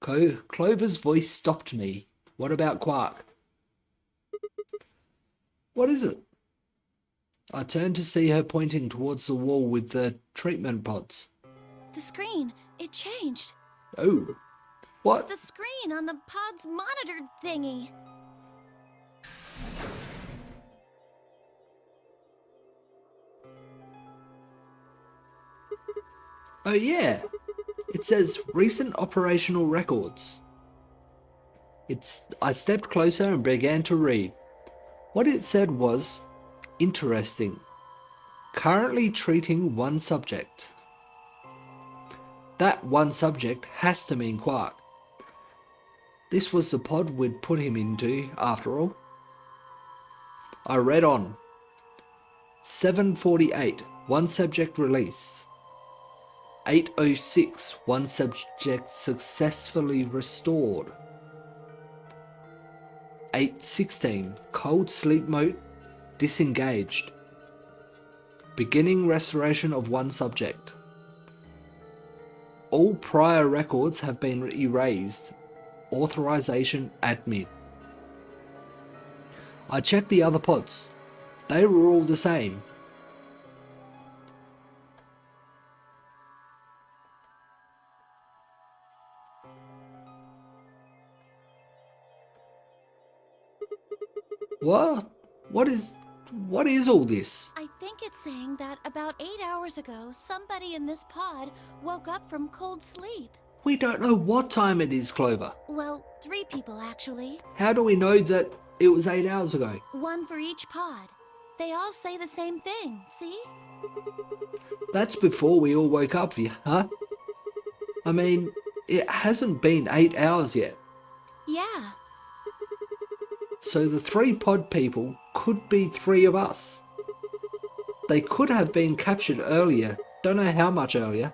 Clover's voice stopped me. What about Quark? What is it? I turned to see her pointing towards the wall with the treatment pods. The screen, it changed. Oh, what? The screen on the pod's monitor thingy. Oh yeah, it says recent operational records. I stepped closer and began to read. What it said was, interesting. Currently treating one subject. That one subject has to mean Quark. This was the pod we'd put him into, after all. I read on. 7:48, one subject released. 8:06, one subject successfully restored. 8:16, cold sleep mode disengaged. Beginning restoration of one subject. All prior records have been erased. Authorization admin. I checked the other pods. They were all the same. What? What is all this? I think it's saying that about 8 hours ago, somebody in this pod woke up from cold sleep. We don't know what time it is, Clover. Well, 3 people actually. How do we know that it was 8 hours ago? One for each pod. They all say the same thing, see? That's before we all woke up, huh? I mean, it hasn't been 8 hours yet. Yeah. So the 3 pod people could be 3 of us. They could have been captured earlier, don't know how much earlier.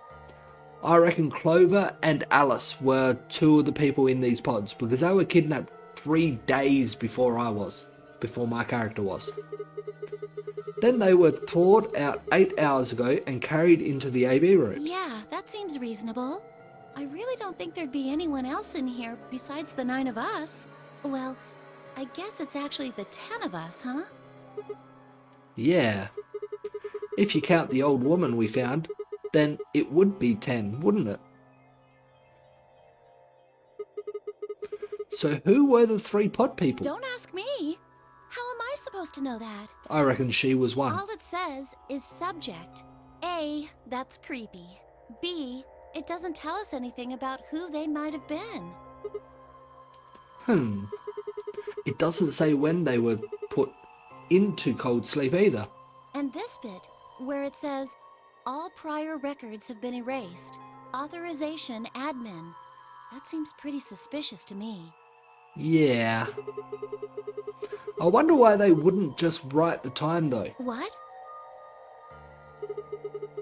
I reckon Clover and Alice were 2 of the people in these pods because they were kidnapped 3 days before my character was. Then they were thawed out 8 hours ago and carried into the AB rooms. Yeah, that seems reasonable. I really don't think there'd be anyone else in here besides the 9 of us. Well, I guess it's actually the 10 of us, huh? Yeah. If you count the old woman we found, then it would be 10, wouldn't it? So who were the 3 pod people? Don't ask me. How am I supposed to know that? I reckon she was one. All it says is subject. A, that's creepy. B, it doesn't tell us anything about who they might have been. It doesn't say when they were put into cold sleep either. And this bit, where it says, all prior records have been erased. Authorization admin. That seems pretty suspicious to me. Yeah. I wonder why they wouldn't just write the time though. What?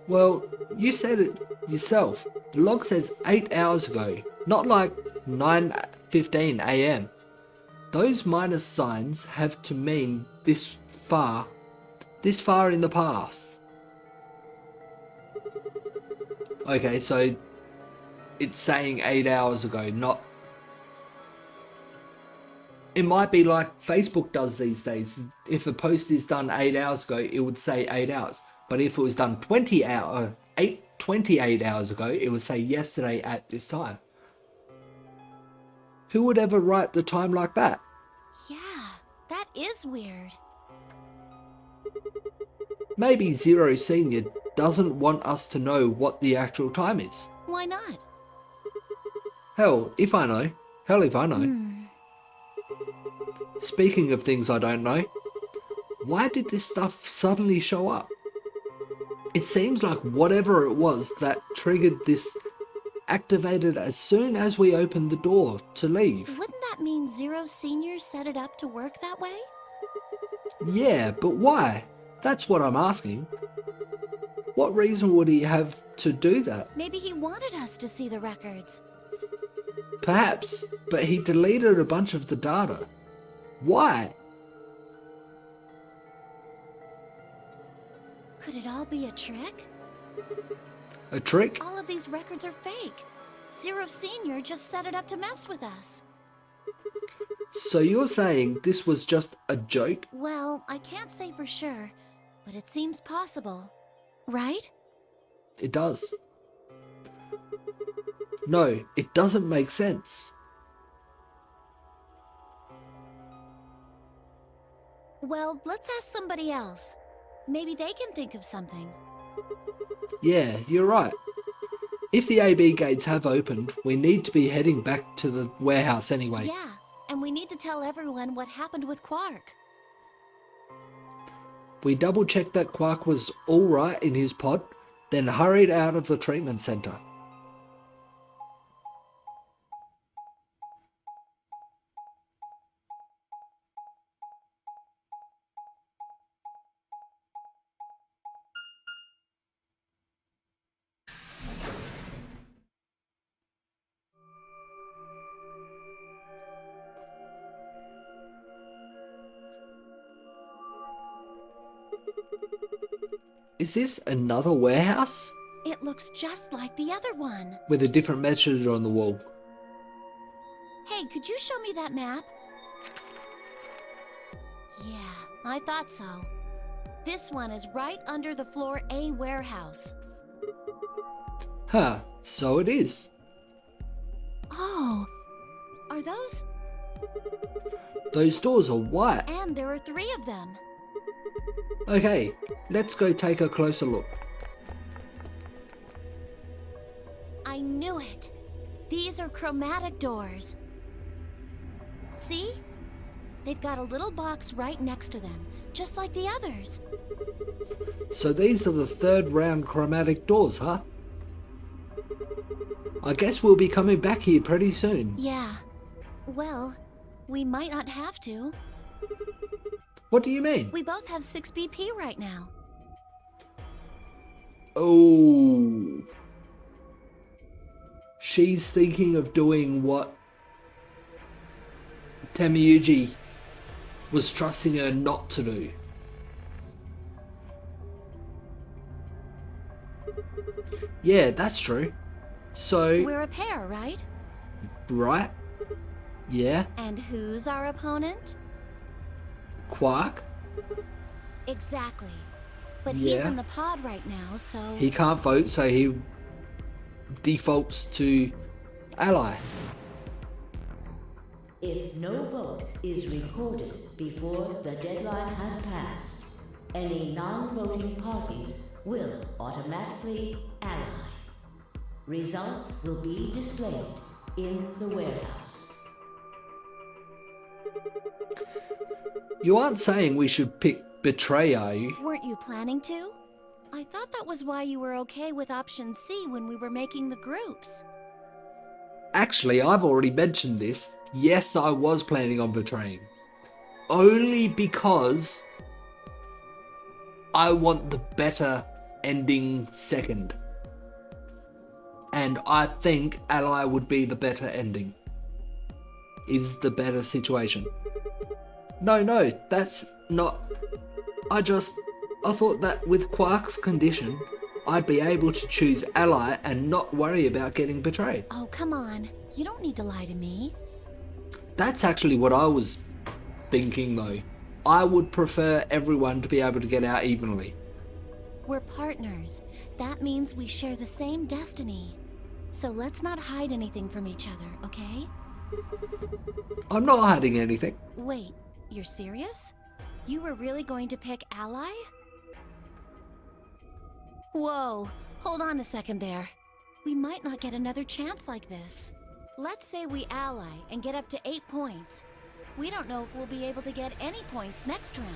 Well, you said it yourself. The log says 8 hours ago, not like 9:15 AM. Those minus signs have to mean this far in the past. Okay, so it's saying 8 hours ago, not... It might be like Facebook does these days. If a post is done 8 hours ago, it would say 8 hours. But if it was done 28 hours ago, it would say yesterday at this time. Who would ever write the time like that? Yeah, that is weird. Maybe Zero Senior doesn't want us to know what the actual time is. Why not? Hell, if I know. Speaking of things I don't know, why did this stuff suddenly show up? It seems like whatever it was that triggered this activated as soon as we opened the door to leave. Wouldn't that mean Zero Senior set it up to work that way? Yeah, but why? That's what I'm asking. What reason would he have to do that? Maybe he wanted us to see the records. Perhaps, but he deleted a bunch of the data. Why? Could it all be a trick? A trick? All of these records are fake. Zero Senior just set it up to mess with us. So you're saying this was just a joke? Well, I can't say for sure, but it seems possible. Right? It does. No, it doesn't make sense. Well, let's ask somebody else. Maybe they can think of something. Yeah, you're right. If the AB gates have opened, we need to be heading back to the warehouse anyway. Yeah, and we need to tell everyone what happened with Quark. We double-checked that Quark was alright in his pod, then hurried out of the treatment center. Is this another warehouse? It looks just like the other one. With a different message on the wall. Hey, could you show me that map? Yeah, I thought so. This one is right under the floor A warehouse. Huh, so it is. Oh, are those? Those doors are white. And there are 3 of them. Okay, let's go take a closer look. I knew it. These are chromatic doors. See? They've got a little box right next to them, just like the others. So these are the 3rd round chromatic doors, huh? I guess we'll be coming back here pretty soon. Yeah. Well, we might not have to. What do you mean? We both have 6 BP right now. Oh. She's thinking of doing what Tamiyuji was trusting her not to do. Yeah, that's true. So, We're a pair, right? right? Yeah, And who's our opponent? Quark. Exactly. But he's Yeah. in the pod right now, so... He can't vote, so he defaults to ally. If no vote is recorded before the deadline has passed, any non-voting parties will automatically ally. Results will be displayed in the warehouse. You aren't saying we should pick Betray, are you? Weren't you planning to? I thought that was why you were okay with option C when we were making the groups. Actually, I've already mentioned this. Yes, I was planning on betraying. Only because I want the better ending second. And I think ally would be the better ending. Is the better situation. No, that's not... I thought that with Quark's condition, I'd be able to choose ally and not worry about getting betrayed. Oh, come on. You don't need to lie to me. That's actually what I was thinking though. I would prefer everyone to be able to get out evenly. We're partners. That means we share the same destiny. So let's not hide anything from each other, okay? I'm not hiding anything. Wait, you're serious? You were really going to pick ally? Whoa, hold on a second there. We might not get another chance like this. Let's say we ally and get up to 8 points. We don't know if we'll be able to get any points next round.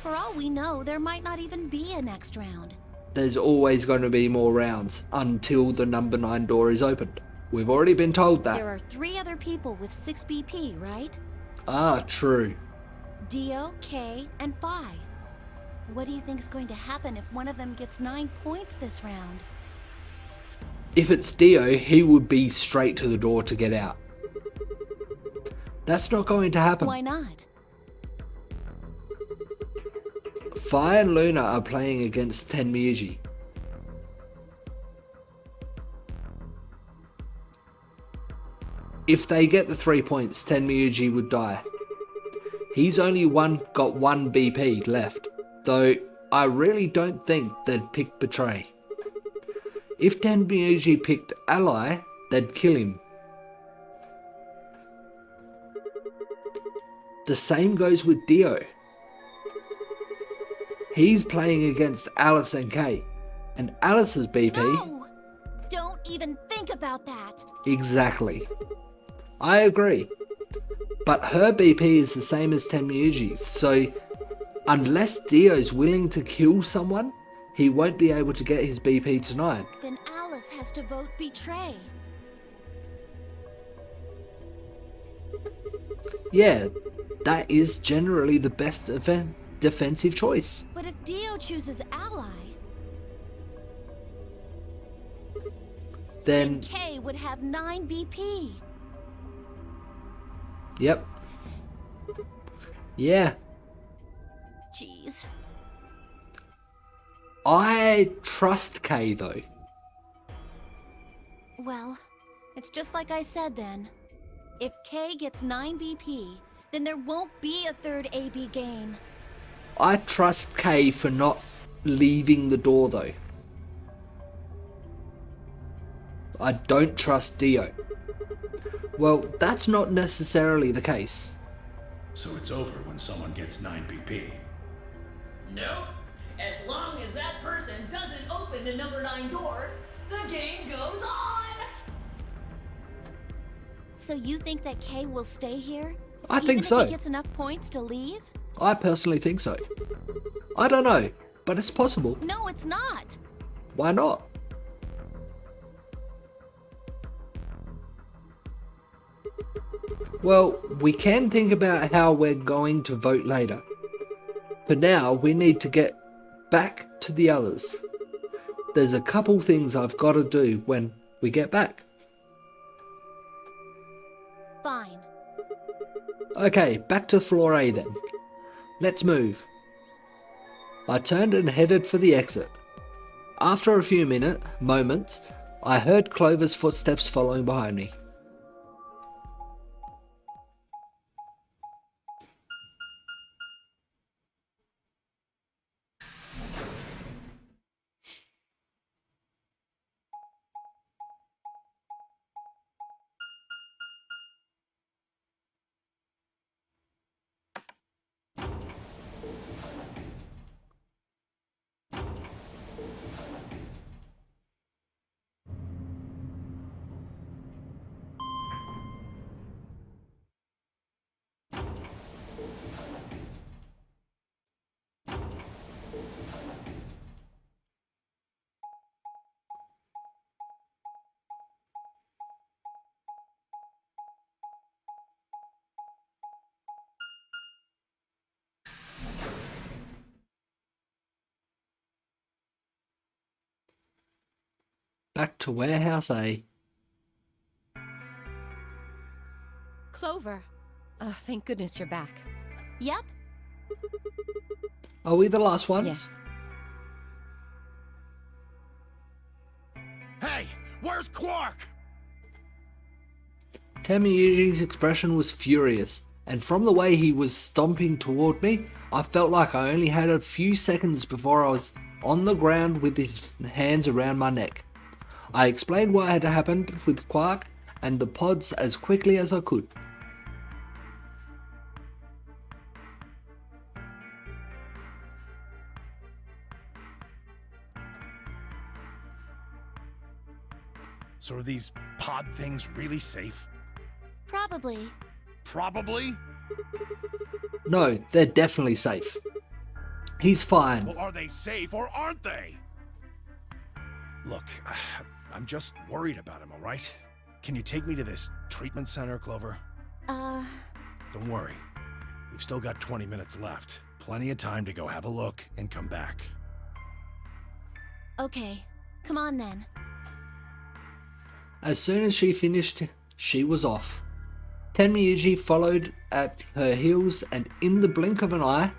For all we know, there might not even be a next round. There's always going to be more rounds until the number 9 door is opened. We've already been told that. There are 3 other people with 6 BP, right? Ah, true. Dio, K, and Phi. What do you think's going to happen if one of them gets 9 points this round? If it's Dio, he would be straight to the door to get out. That's not going to happen. Why not? Phi and Luna are playing against Tenmyuji. if they get the 3 points, Tenmyuji would die. He's only got one BP left, though I really don't think they'd pick Betray. If Tenmyuji picked Ally, they'd kill him. The same goes with Dio. He's playing against Alice and Kay, and Alice's BP... No! Don't even think about that. Exactly. I agree. But her BP is the same as Tenmyuji's, so unless Dio's willing to kill someone, he won't be able to get his BP tonight. Then Alice has to vote Betray. Yeah, that is generally the best defensive choice. But if Dio chooses Ally, Then, Kay would have 9 BP. yep. Yeah. Jeez. I trust Kay though. Well, it's just like I said then. If Kay gets 9 BP, then there won't be a third AB game. I trust Kay for not leaving the door though. I don't trust Dio. Well, that's not necessarily the case. So it's over when someone gets 9 BP. Nope. As long as that person doesn't open the number 9 door, the game goes on! So you think that Kay will stay here? I think even so. if he gets enough points to leave? I personally think so. I don't know, but it's possible. No, it's not. Why not? Well, we can think about how we're going to vote later. For now, we need to get back to the others. There's a couple things I've got to do when we get back. Fine. Okay, back to floor A then. Let's move. I turned and headed for the exit. After a few moments, I heard Clover's footsteps following behind me. Back to Warehouse A. Clover. Oh, thank goodness you're back. Yep. Are we the last ones? Yes. Hey, where's Quark? Tenmyuji's expression was furious, and from the way he was stomping toward me, I felt like I only had a few seconds before I was on the ground with his hands around my neck. I explained what had happened with Quark and the pods as quickly as I could. So are these pod things really safe? Probably. Probably? No, they're definitely safe. He's fine. Well, are they safe or aren't they? Look, I'm just worried about him, all right? Can you take me to this treatment center, Clover? Don't worry. We've still got 20 minutes left. Plenty of time to go have a look and come back. Okay. Come on then. As soon as she finished, she was off. Tenmyuji followed at her heels, and in the blink of an eye,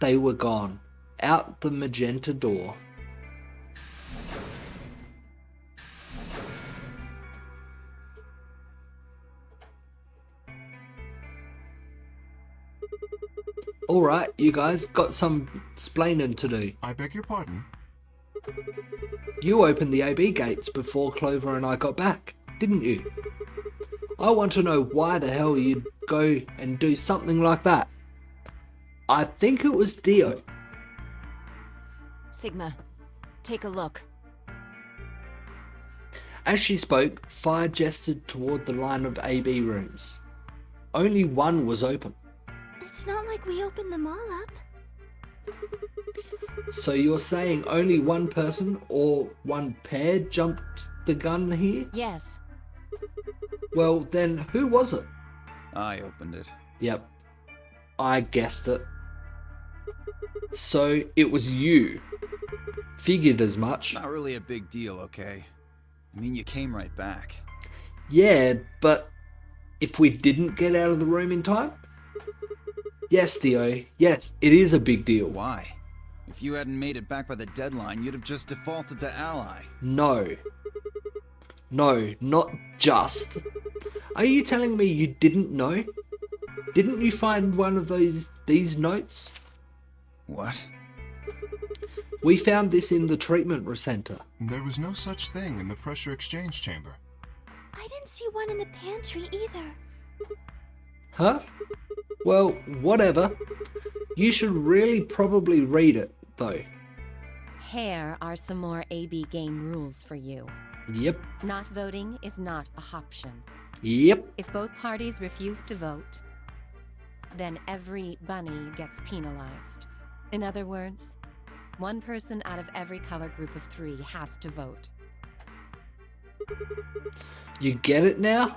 they were gone, out the magenta door. Alright, you guys got some splaining to do. I beg your pardon? You opened the AB gates before Clover and I got back, didn't you? I want to know why the hell you'd go and do something like that. I think it was Dio. Sigma, take a look. As she spoke, Fire gestured toward the line of AB rooms. Only one was open. It's not like we opened them all up. So you're saying only one person or one pair jumped the gun here? Yes. Well, then who was it? I opened it. Yep, I guessed it. So it was you. Figured as much. Not really a big deal, okay? I mean, you came right back. Yeah, but if we didn't get out of the room in time? Yes, Dio, yes, it is a big deal. Why? If you hadn't made it back by the deadline, you'd have just defaulted to Ally. No. No, not just. Are you telling me you didn't know? Didn't you find one of these notes? What? We found this in the treatment center. There was no such thing in the pressure exchange chamber. I didn't see one in the pantry either. Huh? Well, whatever. You should really probably read it, though. Here are some more AB game rules for you. Yep. Not voting is not a option. Yep. If both parties refuse to vote, then every bunny gets penalized. In other words, one person out of every color group of 3 has to vote. You get it now?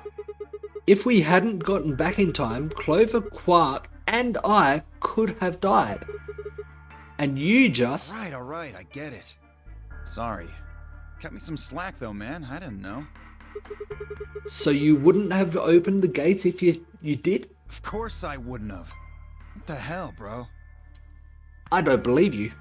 If we hadn't gotten back in time, Clover, Quark, and I could have died. And you just... Alright, I get it. Sorry. Cut me some slack though, man. I didn't know. So you wouldn't have opened the gates if you did? Of course I wouldn't have. What the hell, bro? I don't believe you.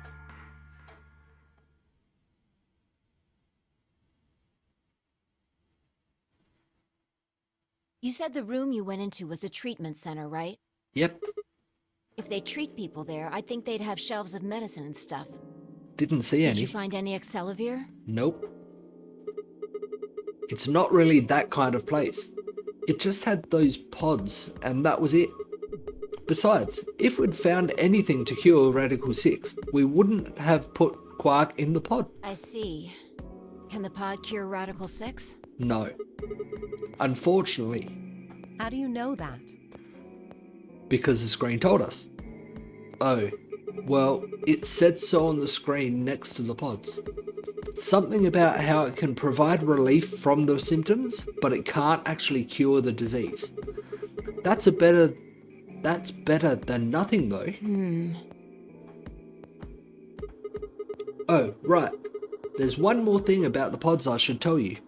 You said the room you went into was a treatment center, right? Yep. If they treat people there, I'd think they'd have shelves of medicine and stuff. Didn't see Did any. you find any Accelavir? Nope. It's not really that kind of place. It just had those pods, and that was it. Besides, if we'd found anything to cure Radical 6, we wouldn't have put Quark in the pod. I see. Can the pod cure Radical 6? No. Unfortunately, How do you know that? because the screen told us. Oh, well, it said so on the screen next to the pods. Something about how it can provide relief from the symptoms, but it can't actually cure the disease. That's better than nothing though. Oh, right. There's one more thing about the pods I should tell you.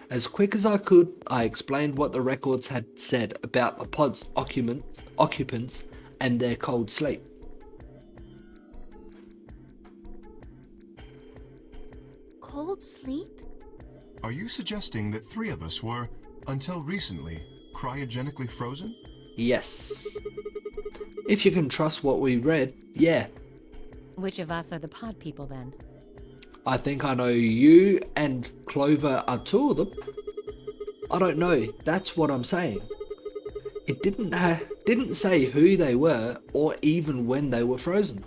As quick as I could, I explained what the records had said about the pod's occupants and their cold sleep. Cold sleep? Are you suggesting that 3 of us were, until recently, cryogenically frozen? Yes. If you can trust what we read, yeah. Which of us are the pod people then? I think I know you and Clover are 2 of them. I don't know, that's what I'm saying. It didn't say who they were or even when they were frozen.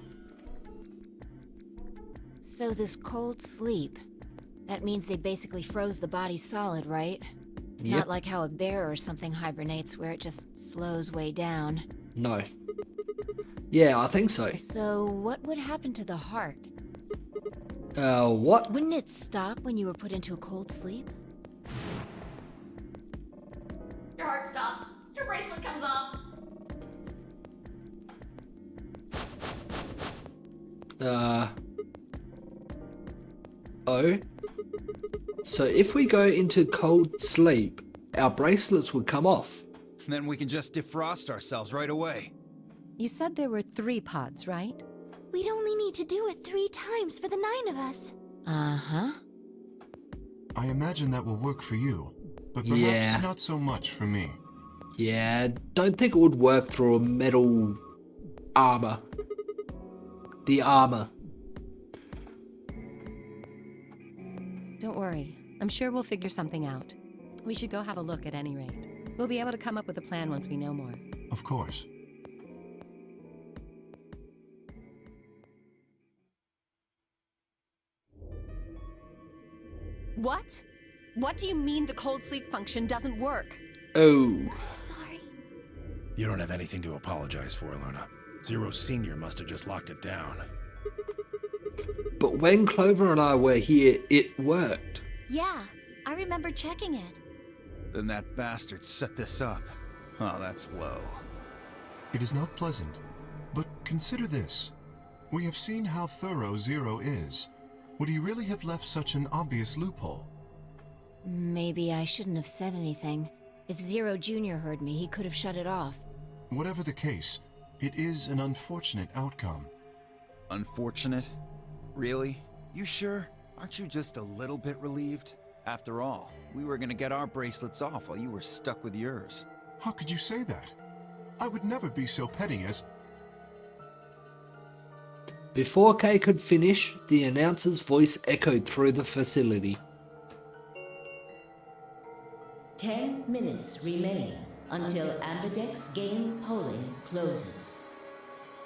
So this cold sleep, that means they basically froze the body solid, right? Yep. Not like how a bear or something hibernates where it just slows way down. No. Yeah, I think so. So what would happen to the heart? What? Wouldn't it stop when you were put into a cold sleep? Your heart stops. Your bracelet comes off. Oh? So if we go into cold sleep, our bracelets would come off. Then we can just defrost ourselves right away. You said there were 3 pods, right? We'd only need to do it 3 times for the 9 of us. Uh-huh. I imagine that will work for you, but perhaps Yeah. not so much for me. Yeah, don't think it would work through a metal armor. The armor. Don't worry. I'm sure we'll figure something out. We should go have a look at any rate. We'll be able to come up with a plan once we know more. Of course. What? What do you mean the cold sleep function doesn't work? Oh. Sorry. You don't have anything to apologize for, Luna. Zero Senior must have just locked it down. But when Clover and I were here, it worked. Yeah, I remember checking it. Then that bastard set this up. Oh, that's low. It is not pleasant, but consider this. We have seen how thorough Zero is. Would he really have left such an obvious loophole? Maybe I shouldn't have said anything. If Zero Jr. heard me, he could have shut it off. Whatever the case, it is an unfortunate outcome. Unfortunate? Really? You sure? Aren't you just a little bit relieved? After all, we were gonna get our bracelets off while you were stuck with yours. How could you say that? I would never be so petty as... Before Kay could finish, the announcer's voice echoed through the facility. 10 minutes remain until Ambidex game polling closes.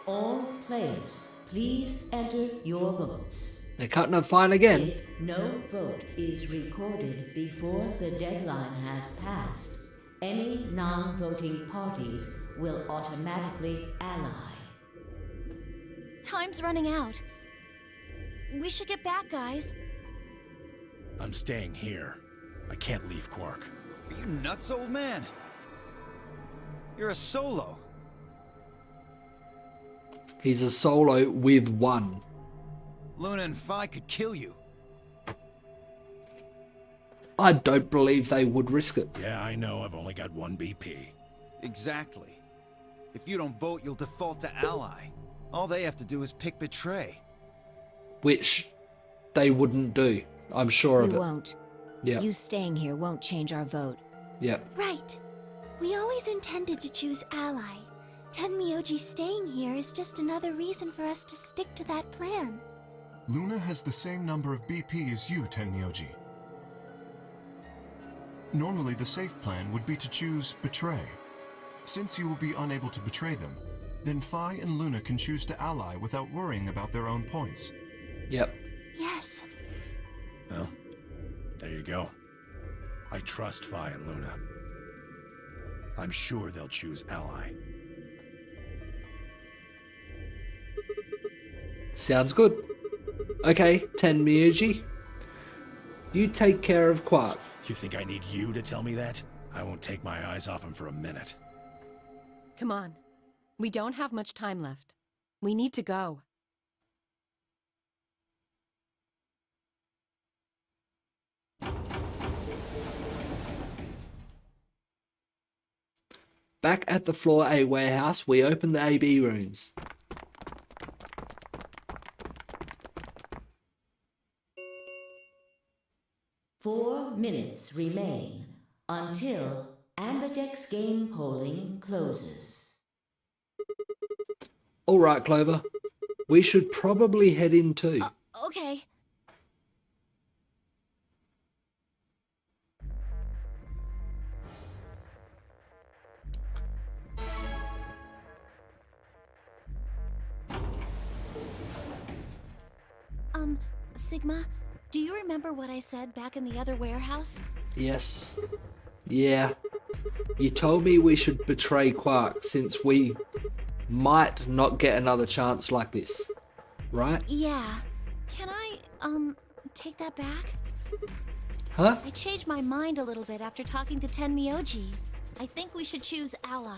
All players, please enter your votes. They're cutting it fine again. If no vote is recorded before the deadline has passed, any non-voting parties will automatically ally. Time's running out. We should get back, guys. I'm staying here. I can't leave Quark. Are you nuts, old man? You're a solo. He's a solo with one. Luna and Phi could kill you. I don't believe they would risk it. Yeah, I know. I've only got one BP. Exactly. If you don't vote, you'll default to ally. All they have to do is pick betray. Which they wouldn't do. I'm sure We of it. won't. Yeah. You staying here won't change our vote. Yeah. Right. We always intended to choose ally. Tenmyoji staying here is just another reason for us to stick to that plan. Luna has the same number of BP as you, Tenmyoji. Normally, the safe plan would be to choose Betray. Since you will be unable to betray them, then Phi and Luna can choose to ally without worrying about their own points. Yep. Yes. Well, there you go. I trust Phi and Luna. I'm sure they'll choose ally. Sounds good. Okay, Tenmyoji. You take care of Quark. You think I need you to tell me that? I won't take my eyes off him for a minute. Come on. We don't have much time left. We need to go. Back at the Floor A warehouse, we open the AB rooms. Four minutes remain until Ambidex game polling closes. Alright, Clover. We should probably head in too. Okay. Sigma, do you remember what I said back in the other warehouse? Yes. Yeah. You told me we should betray Quark since we might not get another chance like this. Right? Yeah. Can I, take that back? Huh? I changed my mind a little bit after talking to Tenmyoji. I think we should choose ally.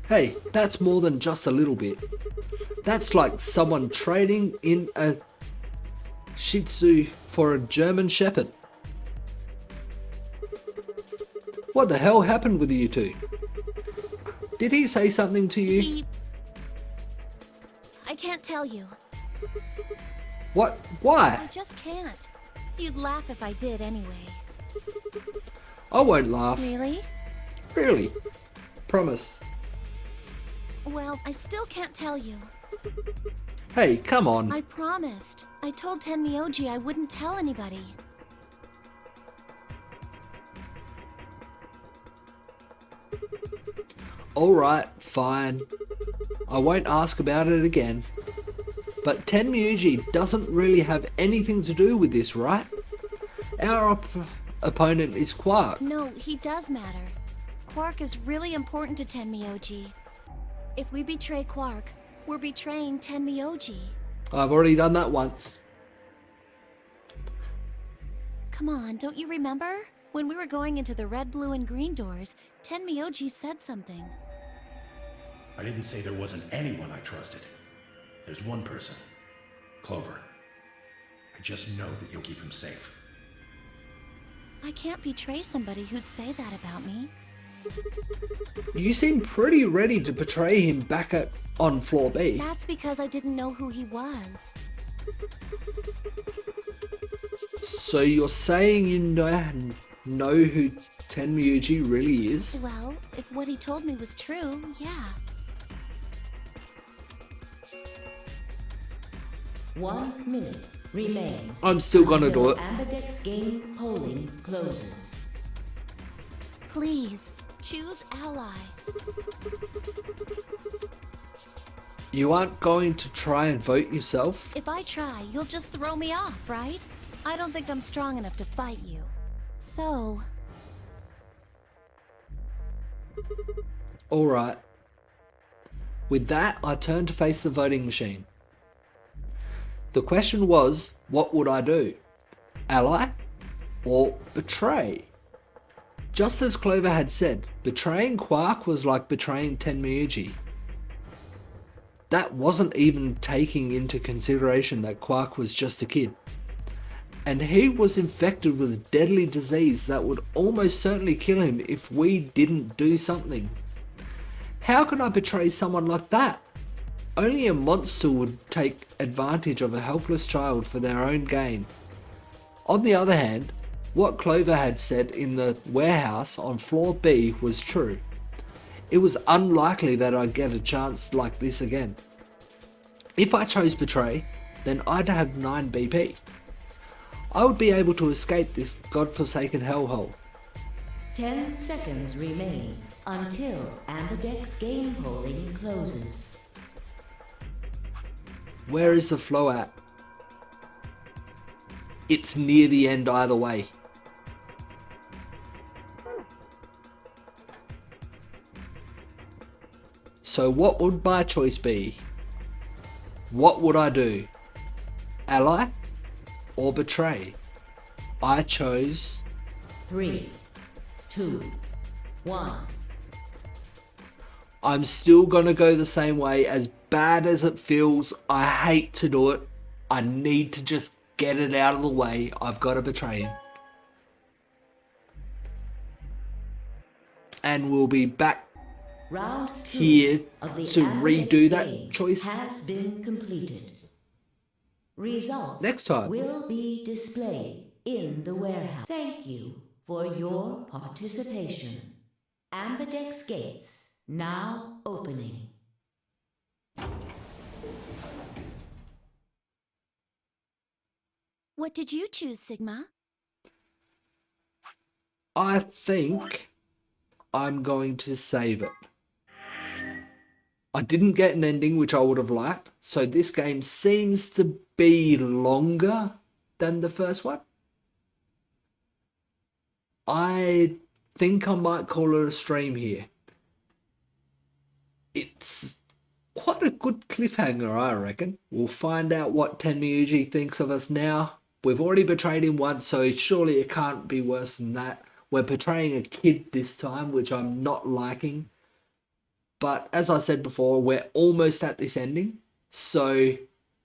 Hey, that's more than just a little bit. That's like someone trading in a Shih Tzu for a German Shepherd. What the hell happened with you two? Did he say something to you? I can't tell you. What? Why? I just can't. You'd laugh if I did anyway. I won't laugh. Really? Really? Promise. Well, I still can't tell you. Hey, come on. I promised. I told Tenmyoji I wouldn't tell anybody. Alright, fine. I won't ask about it again. But Tenmyoji doesn't really have anything to do with this, right? Our opponent is Quark. No, he does matter. Quark is really important to Tenmyoji. If we betray Quark, we're betraying Tenmyoji. I've already done that once. Come on, don't you remember? When we were going into the red, blue, and green doors, Tenmyoji said something. I didn't say there wasn't anyone I trusted. There's one person. Clover. I just know that you'll keep him safe. I can't betray somebody who'd say that about me. You seem pretty ready to betray him back on floor B. That's because I didn't know who he was. So you're saying you know who Tenmyoji really is? Well, if what he told me was true, yeah. 1 minute remains. I'm still gonna until do it. Ambidex game polling closes. Please, choose ally. You aren't going to try and vote yourself? If I try, you'll just throw me off, right? I don't think I'm strong enough to fight you. So... Alright. With that, I turn to face the voting machine. The question was, what would I do? Ally or betray? Just as Clover had said, betraying Quark was like betraying Tenmyoji. That wasn't even taking into consideration that Quark was just a kid. And he was infected with a deadly disease that would almost certainly kill him if we didn't do something. How can I betray someone like that? Only a monster would take advantage of a helpless child for their own gain. On the other hand, what Clover had said in the warehouse on floor B was true. It was unlikely that I'd get a chance like this again. If I chose betray, then I'd have 9 BP. I would be able to escape this godforsaken hellhole. 10 seconds remain until Ambidex game polling closes. Where is the flow at? It's near the end either way. So what would my choice be? What would I do? Ally or betray? I chose 3, 2, 1. I'm still gonna go the same way. As bad as it feels, I hate to do it. I need to just get it out of the way. I've got to betray him. And we'll be back Round 2 here of the to Ambidex redo that game choice has been completed. Results next time. will be displayed in the warehouse. Thank you for your participation. Ambidex gates now opening. What did you choose, Sigma? I think I'm going to save it. I didn't get an ending which I would have liked, so this game seems to be longer than the first one. I think I might call it a stream here. It's quite a good cliffhanger, I reckon. We'll find out what Tenmyoji thinks of us now. We've already betrayed him once, so surely it can't be worse than that. We're betraying a kid this time, which I'm not liking. But as I said before, we're almost at this ending. So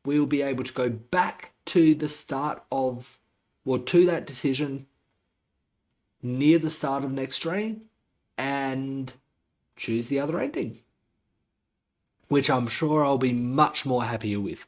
we'll be able to go back to the start of, well, to that decision near the start of next stream and choose the other ending, which I'm sure I'll be much more happier with.